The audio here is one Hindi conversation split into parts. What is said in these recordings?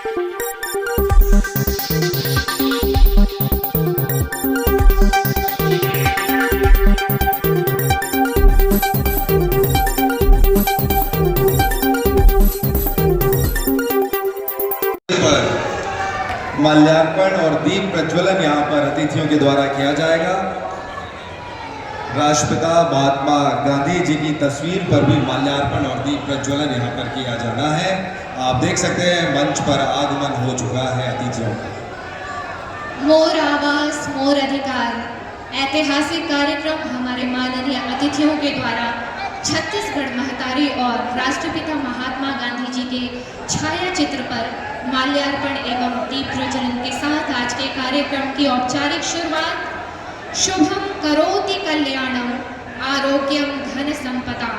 माल्यार्पण और दीप प्रज्वलन यहाँ पर अतिथियों के द्वारा किया जाएगा। राष्ट्रपिता महात्मा गांधी जी की तस्वीर पर भी माल्यार्पण और दीप प्रज्वलन यहाँ पर किया जाना है। आप देख सकते हैं मंच पर आगमन हो चुका है अतिथियों का। मोर आवाज मोर अधिकार ऐतिहासिक कार्यक्रम हमारे माननीय अतिथियों के द्वारा छत्तीसगढ़ महतारी और राष्ट्रपिता महात्मा गांधी जी के छाया चित्र पर माल्यार्पण एवं दीप प्रज्वलन के साथ आज के कार्यक्रम की औपचारिक शुरुआत। शुभम करोति कल्याणम आरोग्यम धन संपदा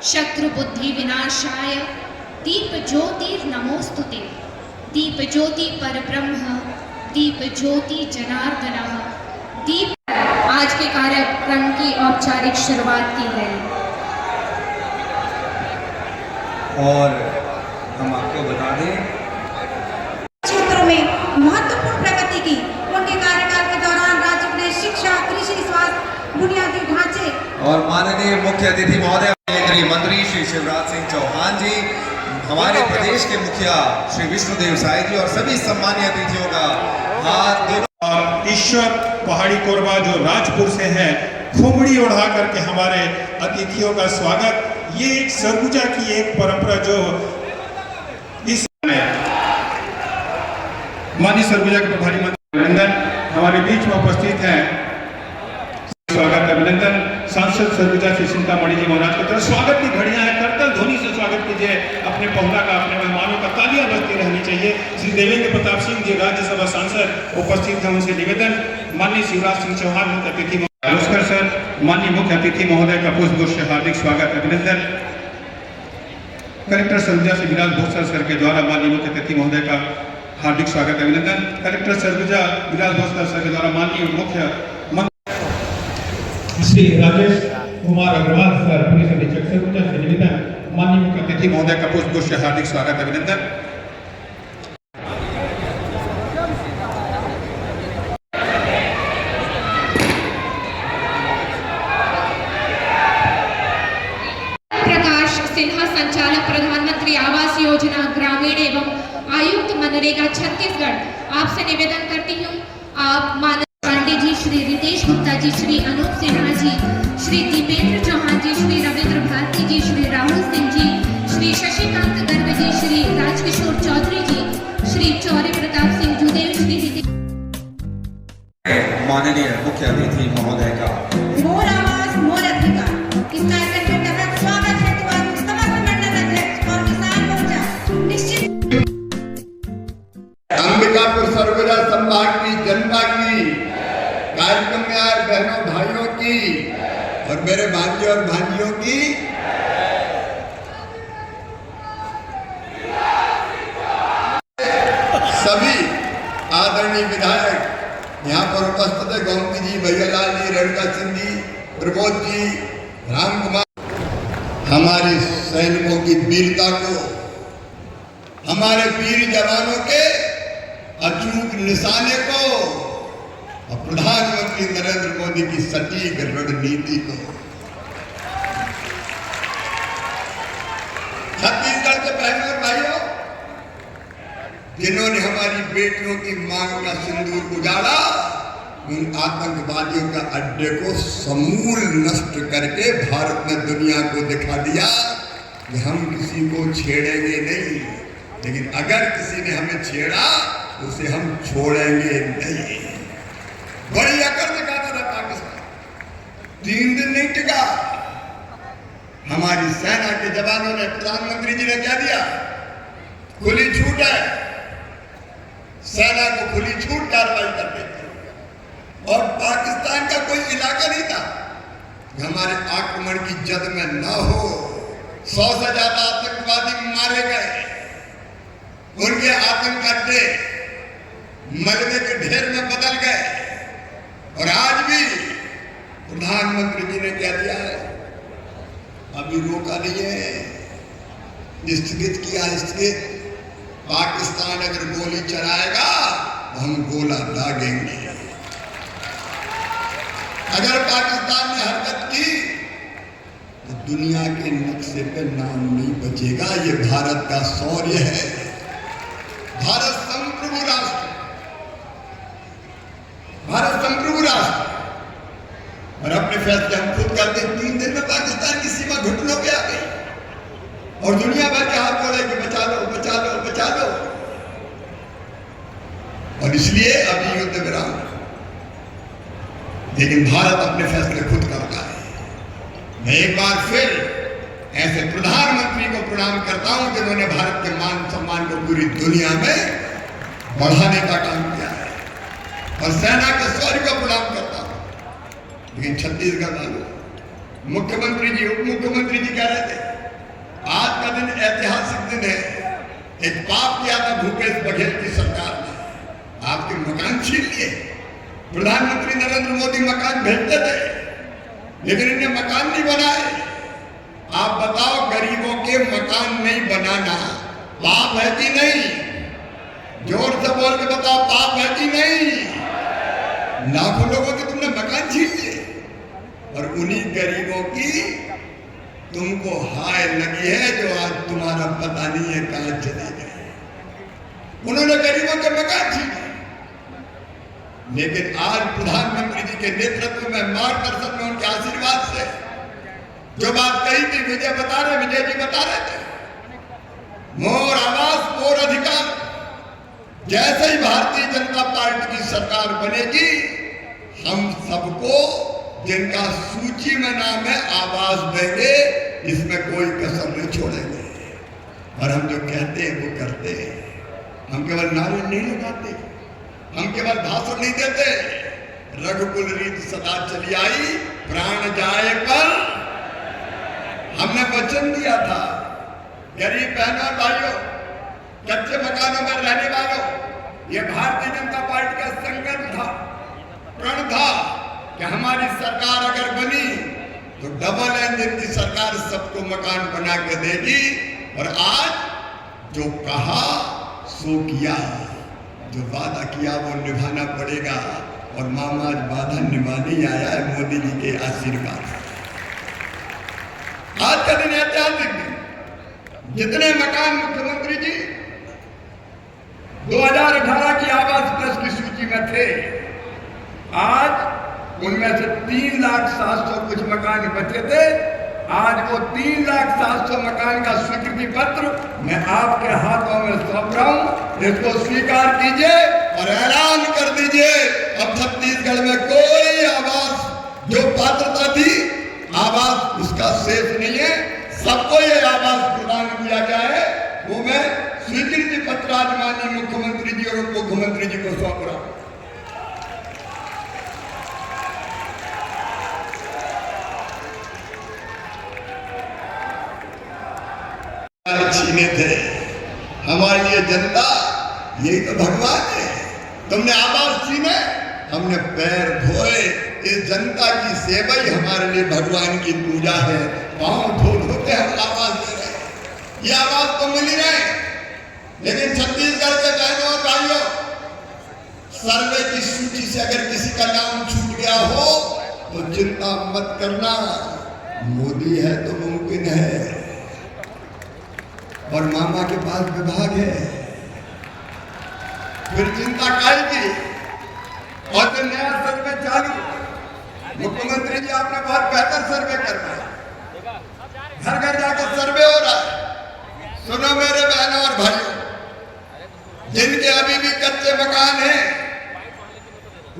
शत्रु बुद्धि विनाशाय दीप ज्योतिर नमोस्तुते दीप ज्योति परब्रह्म दीप ज्योति जनार्दनः दीप। आज के कार्यक्रम की औपचारिक शुरुआत की गई और हम आपको बता दें क्षेत्रों में महत्वपूर्ण प्रगति की। उनके कार्यकाल के दौरान राज्य में शिक्षा, कृषि, स्वास्थ्य, बुनियादी ढांचे। और माननीय मुख्य अतिथि महोदय केंद्रीय मंत्री श्री शिवराज सिंह चौहान जी, हमारे प्रदेश के मुखिया श्री विष्णुदेव साय जी और सभी सम्मानीय अतिथियों का हाथ और ईश्वर पहाड़ी कोरबा जो राजपुर से हैं, खुमड़ी उड़ा करके हमारे अतिथियों का स्वागत। ये एक सरगुजा की एक परंपरा जो इस माननीय सरगुजा के प्रभारी मंत्री अभिनंदन हमारे बीच में उपस्थित हैं। स्वागत अभिनंदन सांसद सरगुजा से चिंतामणि जी महाराज की तरफ स्वागत की घड़ियां हैं, करतल ध्वनि से स्वागत कीजिए अपने पहुना का, अपने मेहमानों का। तालियां बजती रहनी चाहिए। श्री देवेंद्र प्रताप सिंह जी राज्यसभा सांसद उपस्थित हैं, उनसे निवेदन। माननीय शिवराज सिंह चौहान मुख्य अतिथि नमस्कार सर। माननीय मुख्य अतिथि महोदय का पुष्प से हार्दिक स्वागत अभिनंदन। कलेक्टर सरगुजा से विराज भोसर सर के द्वारा माननीय मुख्य अतिथि महोदय का हार्दिक स्वागत अभिनंदन। कलेक्टर सरगुजा विराज भोसर सर के द्वारा माननीय मुख्य श्री राजेश कुमार अग्रवाल सर पुलिस अधीक्षक सरगुजा से निवेदन। माननीय मुख्य अतिथि महोदय का पुष्प से हार्दिक स्वागत अभिनंदन। सिन्हा संचालक प्रधानमंत्री आवास योजना ग्रामीण एवं आयुक्त मनरेगा छत्तीसगढ़, आपसे निवेदन करती हूँ आप माननीय पांडे जी, श्री रितेश गुप्ता जी, श्री अनूप सिन्हा जी, श्री दीपेंद्र चौहान जी, श्री रविंद्र भारती जी, श्री राहुल सिंह जी, श्री शशिकांत गर्ग जी, श्री राजकिशोर चौधरी जी, श्री चौरी प्रताप सिंह जुदेव, श्री माननीय मुख्य अतिथि महोदय का मोर आवाज मोर अधिकार इस कार्यक्रम के तहत स्वागत है समस्त मंडल अध्यक्ष और किसान मोर्चा निश्चित। अंबिकापुर सरगुजा संभाग की जनता की, कार्यक्रम में आए बहनों भाइयों की और मेरे भांजे और भांजियों की सभी आदरणीय विधायक यहाँ पर उपस्थित है। गोमती जी, भैयालाल जी, रेणुका सिंह जी, प्रमोद जी, राम कुमार। हमारे सैनिकों की वीरता को, हमारे वीर जवानों के अचूक निशाने को और प्रधानमंत्री नरेंद्र मोदी की सटीक रणनीति को, छत्तीसगढ़ के बहनों और भाइयों जिन्होंने हमारी बेटियों की मांग का सिंदूर उजाड़ा, उन आतंकवादियों का अड्डे को समूल नष्ट करके भारत ने दुनिया को दिखा दिया कि हम किसी को छेड़ेंगे नहीं, लेकिन अगर किसी ने हमें छेड़ा उसे हम छोड़ेंगे नहीं। बड़ी अकड़ दिखाता था पाकिस्तान, 3 दिन नहीं टिका। हमारी सेना के जवानों ने, प्रधानमंत्री जी ने क्या दिया? खुली छूट है, सेना को खुली छूट कार्रवाई करते थे और पाकिस्तान का कोई इलाका नहीं था कि हमारे आक्रमण की जद में न हो। 100 से ज्यादा आतंकवादी मारे गए, उनके आतंक अड्डे मलबे के ढेर में बदल गए। और आज भी प्रधानमंत्री जी ने क्या दिया है? अभी रोका नहीं है, स्थगित किया। स्थगित पाकिस्तान पाकिस्तान अगर गोली चलाएगा तो हम गोला दागेंगे। अगर पाकिस्तान ने हरकत की तो दुनिया के नक्शे पे नाम नहीं बचेगा। ये भारत का शौर्य है। भारत संप्रभु राष्ट्र, भारत संप्रभु राष्ट्र, और अपने फैसले हम खुद करते। 3 दिन में पाकिस्तान की सीमा घुटनों पे आ गई और दुनिया भर के हाथ बोले कि बचा लो बचा लो बचा लो। और इसलिए अभी युद्ध विराम, लेकिन भारत अपने फैसले खुद करता है। मैं एक बार फिर ऐसे प्रधानमंत्री को प्रणाम करता हूं जिन्होंने भारत के मान सम्मान को पूरी दुनिया में बढ़ाने का काम किया है, और सेना के शौर्य को प्रणाम करता हूं। लेकिन छत्तीसगढ़ वालों, मुख्यमंत्री जी, उप मुख्यमंत्री जी कह रहे थे आज का दिन ऐतिहासिक दिन है। एक पाप किया था भूपेश बघेल की सरकार ने, आपके मकान छीन लिए। प्रधानमंत्री नरेंद्र मोदी मकान भेजते थे, लेकिन इन्हें मकान नहीं बनाए। आप बताओ, गरीबों के मकान नहीं बनाना पाप है कि नहीं? जोर से बोल के बताओ, पाप है कि नहीं? लाखों लोगों के तुमने मकान छीन लिए, और उन्हीं गरीबों की तुमको हाय लगी है जो आज तुम्हारा पता नहीं है कहां चले गए। उन्होंने गरीबों के मकान छीने, लेकिन आज प्रधानमंत्री जी के नेतृत्व में, मार्गदर्शन में, उनके आशीर्वाद से जो बात कही थी, विजय जी बता रहे थे, मोर आवाज मोर अधिकार। जैसे ही भारतीय जनता पार्टी की सरकार बनेगी, हम सबको जिनका सूची में नाम है आवाज देंगे, इसमें कोई कसर नहीं छोड़ेंगे। और हम जो कहते हैं वो करते हैं। हम केवल नारे नहीं लगाते, हम केवल भाषण नहीं देते। रघुकुल रीत सदा चली आई, प्राण जाए पर। हमने वचन दिया था, गरीब बहनों और भाइयों, कच्चे मकानों में रहने वालों, ये भारतीय जनता पार्टी का संकल्प था, प्रण था कि हमारी सरकार अगर बनी तो डबल इंजन की सरकार सबको मकान बना के देगी। और आज जो कहा सो किया, जो वादा किया वो निभाना पड़ेगा। और मामा आज वादा निभाने ही आया है मोदी जी के आशीर्वाद। आज का दिन ऐतिहासिक दिन। जितने मकान मुख्यमंत्री जी 2018 की आवास प्लस की सूची में थे, आज उनमें से 3,07,000 कुछ मकान बचे थे। आज वो 3,07,000 मकान का स्वीकृति पत्र मैं आपके हाथों में सौंप रहा हूं। इसको स्वीकार कीजिए और ऐलान कर दीजिए, अब छत्तीसगढ़ में कोई आवास जो पात्रता थी, आवास उसका शेष नहीं है। सबको ये आवास प्रदान किया गया है। वो मैं स्वीकृति पत्र आज माननीय मुख्यमंत्री जी और उप मुख्यमंत्री जी को सौंप रहा हूं। छीने थे हमारी ये जनता, यही तो भगवान है। तुमने आवास छीने, हमने पैर धोए। इस जनता की सेवा ही हमारे लिए भगवान की पूजा है। पांव धो धोते हम आवाज दे रहे हैं। ये आवाज तो मिल ही रहे, लेकिन छत्तीसगढ़ के बहनों और भाइयों, सर्वे की सूची से अगर किसी का नाम छूट गया हो तो चिंता मत करना, मोदी है तो मुमकिन है। और मामा के पास विभाग है, फिर चिंता काहे की। और जो नया सर्वे चालू, मुख्यमंत्री जी आपने बहुत बेहतर सर्वे कर रहे हैं, घर घर जाकर सर्वे हो रहा है। सुनो मेरे बहनों और भाइयों, जिनके अभी भी कच्चे मकान हैं,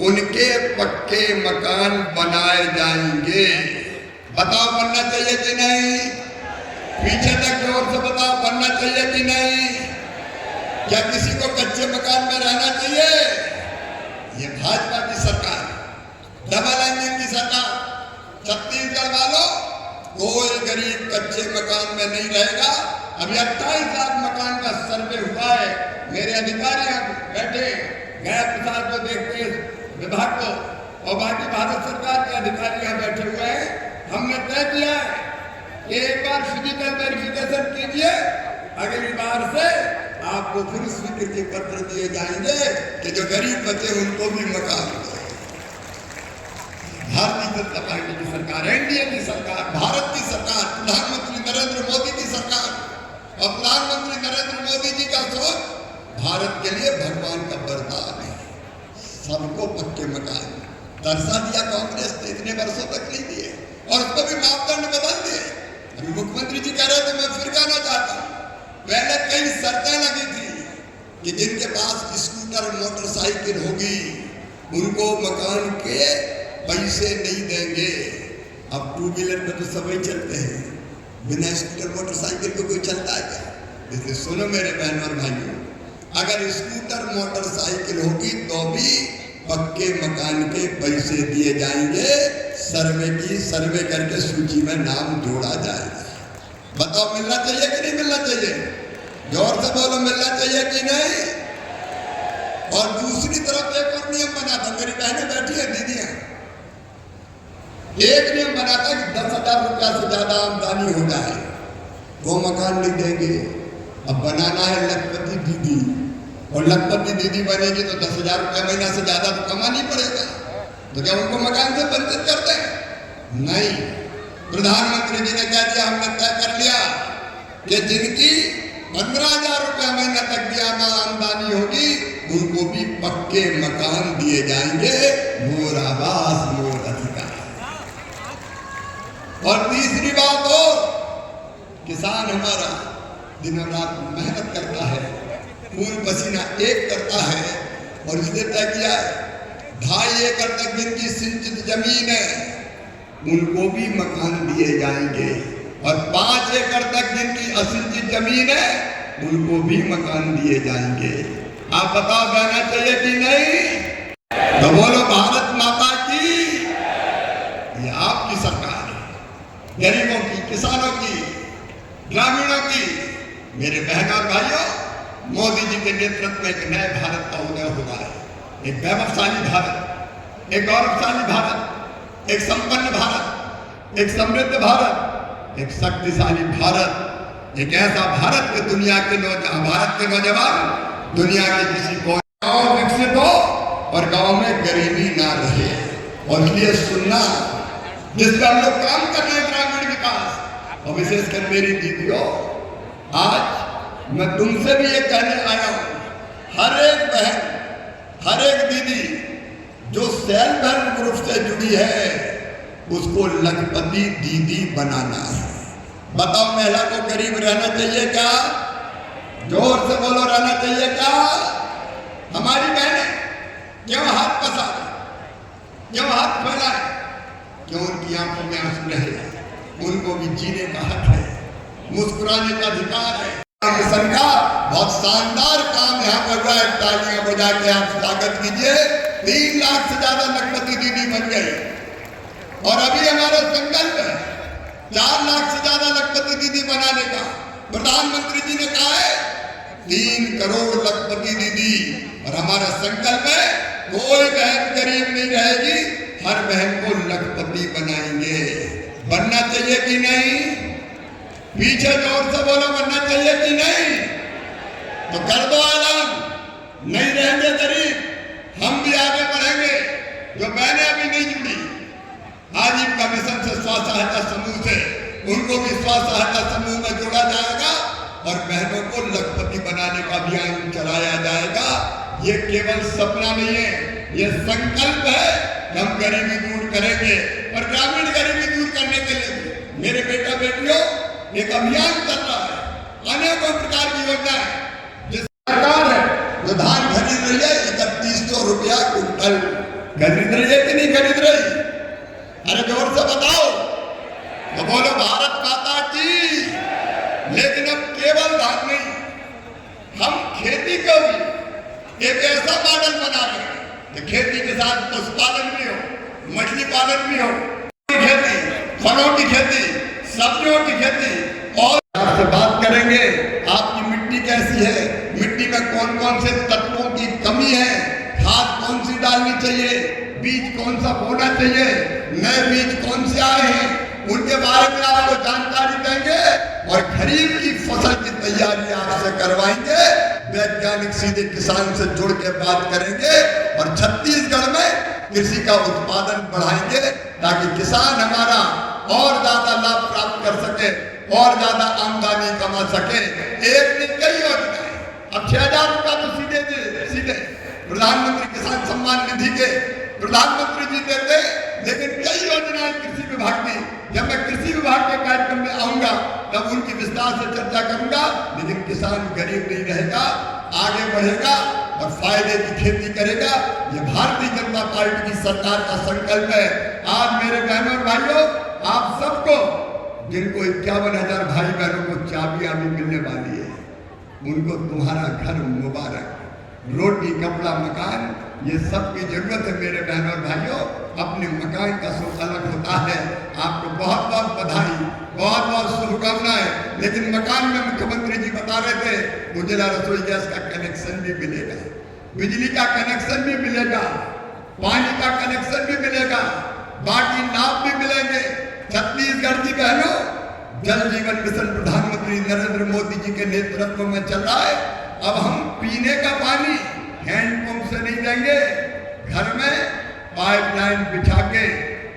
उनके पक्के मकान बनाए जाएंगे। बताओ बनना चाहिए कि नहीं? पीछे तक जोर से बताओ, बनना चाहिए कि नहीं? क्या किसी को कच्चे मकान में रहना चाहिए? ये भाजपा की सरकार, डबल इंजन की सरकार। छत्तीसगढ़ वालों, कोई गरीब कच्चे मकान में नहीं रहेगा। अभी 28 लाख मकान का सर्वे हुआ है। मेरे अधिकारी बैठे, गया प्रसाद को देखते विभाग को, और बाकी भारत सरकार के अधिकारी यहाँ बैठे हुए हैं। हमने तय किया है कि एक बार फिजिकल वेरिफिकेशन कीजिए, अगली बार से आपको फिर स्वीकृति पत्र दिए जाएंगे कि जो गरीब बच्चे उनको भी मकान दो। भारतीय जनता पार्टी की सरकार, एनडीए की सरकार, भारत की सरकार, प्रधानमंत्री नरेंद्र मोदी की सरकार और प्रधानमंत्री नरेंद्र मोदी जी का सोच भारत के लिए भगवान का वरदान है, सबको पक्के मकान। तरसा दिया कांग्रेस ने, इतने वर्षों तक नहीं दिए और उसको भी मापदंड बदल दिए। अभी मुख्यमंत्री जी कह रहे थे, मैं फिर कहना चाहता हूँ, पहले कई शर्तें लगी थी कि जिनके पास स्कूटर मोटरसाइकिल होगी उनको मकान के पैसे नहीं देंगे। अब टू व्हीलर पे तो सभी चलते हैं, बिना स्कूटर मोटरसाइकिल को कोई चलता है क्या? इसलिए सुनो मेरे बहन और भाइयों, अगर स्कूटर मोटरसाइकिल होगी तो भी पक्के मकान के पैसे दिए जाएंगे। सर्वे करके सूची में नाम जोड़ा जाएगा। बताओ मिलना चाहिए कि नहीं मिलना चाहिए? जोर से बोलो, मिलना चाहिए कि नहीं? और दूसरी तरफ एक और नियम बना था, मेरी बहनें बैठी है, दीदियां, एक नियम बना था कि 10,000 रुपया से ज्यादा आमदनी हो जाए वो मकान नहीं देंगे। अब बनाना है लखपति दीदी, और लखपति दीदी बनेगी तो 10,000 रुपया महीना से ज्यादा तो कमाना ही पड़ेगा, तो क्या उनको मकान से वंचित करते हैं? नहीं। प्रधानमंत्री जी ने कह दिया, हमने तय कर लिया कि जिनकी 15,000 रुपया महीना तक भी आमदनी होगी उनको भी पक्के मकान दिए जाएंगे। मोर आवास मोर अधिकार। और तीसरी बात हो, किसान हमारा दिन रात मेहनत करता है, खून पसीना एक करता है और इसने तय किया है 2.5 एकड़ तक जिनकी सिंचित जमीन है उनको भी मकान दिए जाएंगे, और 5 एकड़ तक जिनकी असिंचित जमीन है उनको भी मकान दिए जाएंगे। आप बताओ कहना चाहिए कि नहीं? तो बोलो भारत माता की। ये आपकी सरकार है, गरीबों की, किसानों की, ग्रामीणों की। मेरे बहन और भाइयों, मोदी जी के नेतृत्व में एक नए भारत का उदय होगा है। एक वैभवशाली भारत, एक गौरवशाली भारत, एक संपन्न भारत, एक समृद्ध भारत, एक शक्तिशाली भारत, एक ऐसा भारत कि दुनिया के नौजवान दुनिया के किसी को गाँव विकसित हो और गाँव में गरीबी ना रहे। और इसलिए सुनना, जिस पर हम लोग काम कर रहे हैं, ग्रामीण विकास, और विशेषकर मेरी दीदियों, आज मैं तुमसे भी ये कहने आया हूं, हर एक बहन, हर एक दीदी जो सेल्फ हेल्प ग्रुप से जुड़ी है उसको लखपति दीदी बनाना है। बताओ महिला को गरीब रहना चाहिए क्या? जोर से बोलो, रहना चाहिए क्या? हमारी बहनें क्यों हाथ पसारें, क्यों हाथ फैलाएं, क्यों उनकी आंखों में आंसू रहे? उनको भी जीने का हक है, मुस्कुराने का अधिकार है। सरकार बहुत शानदार काम यहाँ पर हुआ है, तालियां बजा के आप स्वागत कीजिए। 3 लाख से ज्यादा लखपति दीदी बन गए और अभी हमारा संकल्प है 4 लाख से ज्यादा लखपति दीदी बनाने का। प्रधानमंत्री जी ने कहा है 3 करोड़ लखपति दीदी, और हमारा संकल्प है कोई बहन गरीब नहीं रहेगी, हर बहन को लखपति बनाएंगे। बनना चाहिए कि नहीं? पीछे जोर से बोलो, बनना चाहिए कि नहीं? तो कर दो ऐलान, नहीं रहेंगे गरीब, हम भी आगे बढ़ेंगे। जो बहनें अभी नहीं जुड़ी आजीविका मिशन से, स्व सहायता समूह से, उनको भी स्व सहायता समूह में जोड़ा जाएगा और बहनों को लखपति बनाने का अभियान चलाया जाएगा। ये केवल सपना नहीं है, ये संकल्प है कि हम गरीबी दूर करेंगे। और ग्रामीण गरीबी दूर करने के लिए मेरे बेटा बेटियों एक अभियान चल रहा है, अनेकों प्रकार की योजना है। जिस सरकार है जो धान खरीद रही है 3100 रुपया क्विंटल, खरीद रही है कि नहीं खरीद रही? अरे जोर से बताओ, तो बोलो भारत माता की। लेकिन अब केवल धान नहीं, हम खेती को भी एक ऐसा मॉडल बना रहे हैं कि खेती के साथ पशुपालन भी हो, मछली पालन भी हो, खेती, फलों की खेती, सब्जियों की खेती। और आपसे बात करेंगे आपकी मिट्टी कैसी है, मिट्टी में कौन कौन से तत्वों की कमी है, खाद कौन सी डालनी चाहिए, बीज कौन सा बोना चाहिए, नए बीज कौन से आए हैं, उनके बारे में आपको जानकारी देंगे और खरीफ की फसल की तैयारी आपसे करवाएंगे। वैज्ञानिक सीधे किसान से जुड़ के बात करेंगे और छत्तीसगढ़ में कृषि का उत्पादन बढ़ाएंगे ताकि किसान हमारा और ज्यादा लाभ प्राप्त कर सके और ज्यादा आमदनी कमा सके। एक ने कई योजनाएं, अब 6,000 रुपया तो सीधे प्रधानमंत्री किसान सम्मान निधि के प्रधानमंत्री जी देते, लेकिन कई योजनाएं कृषि विभाग की। जब मैं कृषि विभाग के कार्यक्रम में आऊंगा तब उनकी विस्तार से चर्चा करूंगा। लेकिन किसान गरीब नहीं रहेगा, आगे बढ़ेगा और फायदे की खेती करेगा। ये भारतीय जनता पार्टी की सरकार का संकल्प है। आज मेरे बहनों और भाइयों, आप सबको जिनको 51,000 भाई बहनों को चाबियां भी मिलने वाली है, उनको तुम्हारा घर मुबारक। रोटी, कपड़ा, मकान, ये सब की जरूरत है मेरे बहनों और भाइयों। अपने मकान का सुख अलग होता है। आपको बहुत बहुत बधाई, बहुत बहुत शुभकामनाएं। लेकिन मकान में मुख्यमंत्री जी बता रहे थे उज्ज्वला रसोई गैस का कनेक्शन भी मिलेगा, बिजली का कनेक्शन भी मिलेगा, पानी का कनेक्शन भी मिलेगा, बाकी लाभ भी मिलेंगे। छत्तीसगढ़ की बहनों, जल जीवन मिशन प्रधानमंत्री नरेंद्र मोदी जी के नेतृत्व में चल रहा है। अब हम पीने का पानी हैंडपंप से नहीं देंगे, घर में पाइपलाइन बिछा के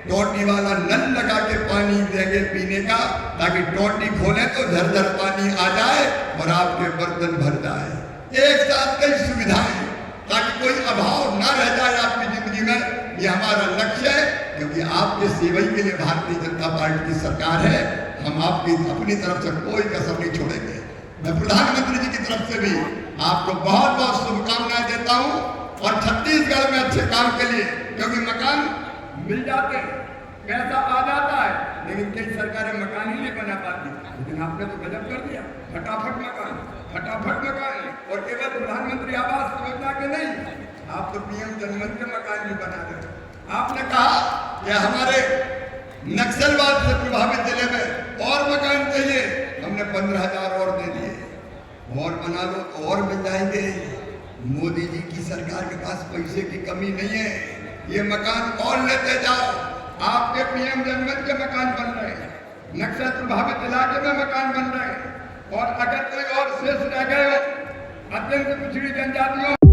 टोटी वाला नल लगा के पानी देंगे पीने का, ताकि टोटी खोले तो झरझर पानी आ जाए और आपके बर्तन भर जाए। एक साथ कई सुविधाएं, ताकि कोई अभाव ना रह जाए आपकी जिंदगी में। ये हमारा लक्ष्य है, क्योंकि आपके सेवई के लिए भारतीय जनता पार्टी की सरकार है। हम आपकी अपनी तरफ से कोई कसर नहीं छोड़ेंगे। मैं प्रधानमंत्री जी की तरफ से भी आपको बहुत बहुत शुभकामनाएं देता हूं और छत्तीसगढ़ में अच्छे काम के लिए, क्योंकि मकान मिल जाते, पैसा आ जाता है, लेकिन कई सरकारें मकान ही नहीं बना पाती। लेकिन आपने तो गजब कर दिया, फटाफट मकान और केवल प्रधानमंत्री आवास योजना के नहीं, आप तो पीएम जनमन के मकान भी बना रहे। आपने कहा कि हमारे नक्सलवाद से प्रभावित जिले में और मकान चाहिए, हमने 15,000 और दे दिए। और बना लो तो और मिल जाएंगे। मोदी जी की सरकार के पास पैसे की कमी नहीं है, ये मकान और लेते जाओ। आपके पीएम जनमन के मकान बन रहे हैं, नक्सल प्रभावित इलाके में मकान बन रहे हैं, और अगर कोई और शेष रह गए अत्यंत पिछड़ी जनजातियों